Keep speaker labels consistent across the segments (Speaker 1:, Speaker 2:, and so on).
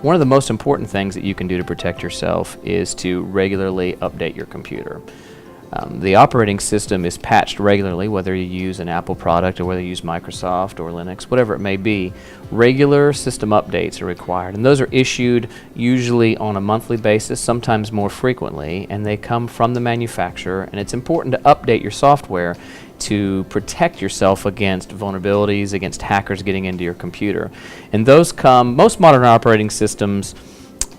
Speaker 1: One of the most important things that you can do to protect yourself is to regularly update your computer. The operating system is patched regularly, whether you use an Apple product or whether you use Microsoft or Linux, whatever it may be. Regular system updates are required, and those are issued usually on a monthly basis, sometimes more frequently, and they come from the manufacturer, and it's important to update your software to protect yourself against vulnerabilities, against hackers getting into your computer. And those come, most modern operating systems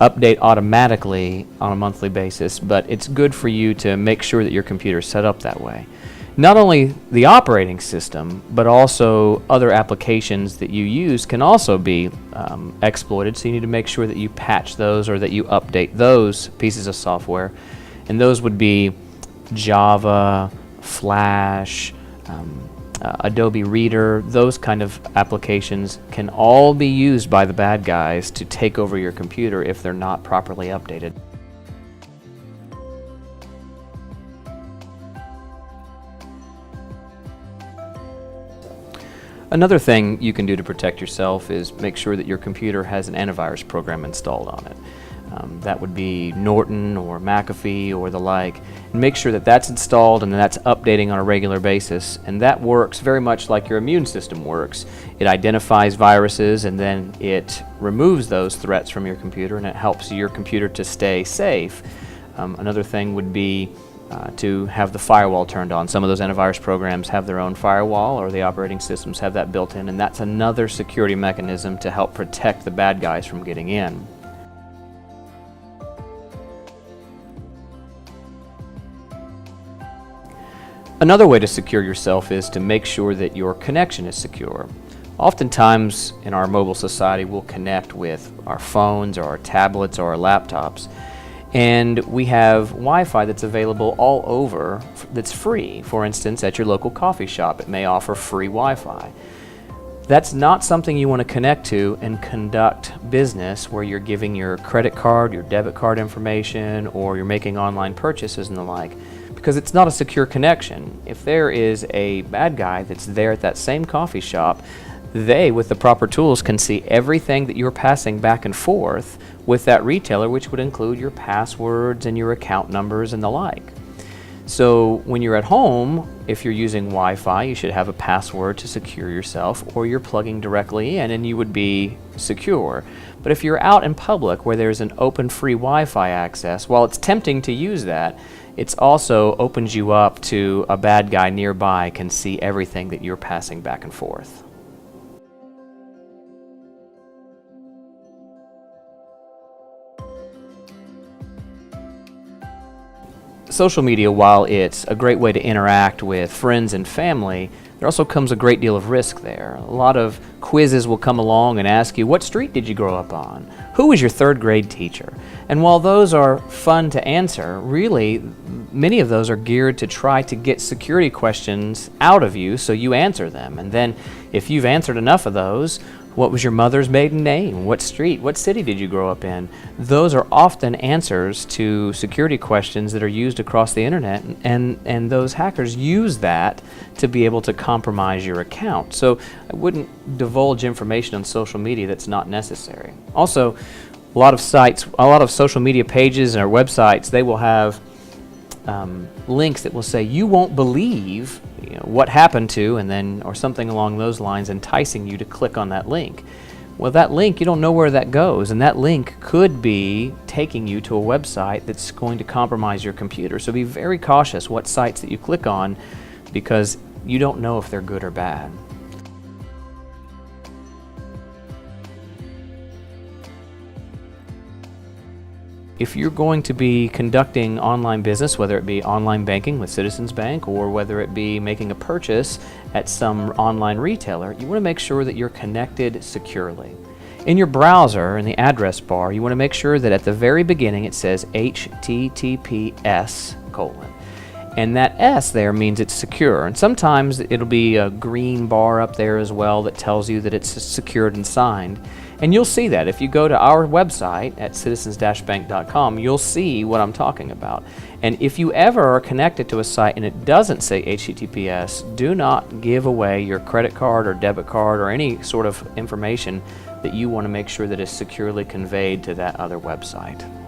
Speaker 1: update automatically on a monthly basis, but it's good for you to make sure that your computer is set up that way. Not only the operating system, but also other applications that you use can also be exploited, so you need to make sure that you patch those or that you update those pieces of software. And those would be Java, Flash, Adobe Reader. Those kind of applications can all be used by the bad guys to take over your computer if they're not properly updated. Another thing you can do to protect yourself is make sure that your computer has an antivirus program installed on it. That would be Norton or McAfee or the like. And make sure that that's installed and that's updating on a regular basis. And that works very much like your immune system works. It identifies viruses and then it removes those threats from your computer, and it helps your computer to stay safe. Another thing would be to have the firewall turned on. Some of those antivirus programs have their own firewall, or the operating systems have that built in, and that's another security mechanism to help protect the bad guys from getting in. Another way to secure yourself is to make sure that your connection is secure. Oftentimes in our mobile society we'll connect with our phones or our tablets or our laptops, and we have Wi-Fi that's available all over that's free. For instance, at your local coffee shop it may offer free Wi-Fi. That's not something you want to connect to and conduct business where you're giving your credit card, your debit card information, or you're making online purchases and the like, because it's not a secure connection. If there is a bad guy that's there at that same coffee shop, they, with the proper tools, can see everything that you're passing back and forth with that retailer, which would include your passwords and your account numbers and the like. So when you're at home, if you're using Wi-Fi, you should have a password to secure yourself, or you're plugging directly in and you would be secure. But if you're out in public where there's an open free Wi-Fi access, while it's tempting to use that, it also opens you up to a bad guy nearby can see everything that you're passing back and forth. Social media, while it's a great way to interact with friends and family, there also comes a great deal of risk there. A lot of quizzes will come along and ask you, what street did you grow up on? Who was your third grade teacher? And while those are fun to answer, really many of those are geared to try to get security questions out of you so you answer them. And then if you've answered enough of those, what was your mother's maiden name? What street? What city did you grow up in? Those are often answers to security questions that are used across the internet, and those hackers use that to be able to compromise your account. So I wouldn't divulge information on social media that's not necessary. Also, a lot of sites, a lot of social media pages and our websites, they will have links that will say, you won't believe what happened to, and then, or something along those lines, enticing you to click on that link. Well, that link, you don't know where that goes, and that link could be taking you to a website that's going to compromise your computer. So be very cautious what sites that you click on, because you don't know if they're good or bad. If you're going to be conducting online business, whether it be online banking with Citizens Bank or whether it be making a purchase at some online retailer, you want to make sure that you're connected securely. In your browser, in the address bar, you want to make sure that at the very beginning it says HTTPS:. And that S there means it's secure. And sometimes it'll be a green bar up there as well that tells you that it's secured and signed. And you'll see that. If you go to our website at citizens-bank.com, you'll see what I'm talking about. And if you ever are connected to a site and it doesn't say HTTPS, do not give away your credit card or debit card or any sort of information that you want to make sure that is securely conveyed to that other website.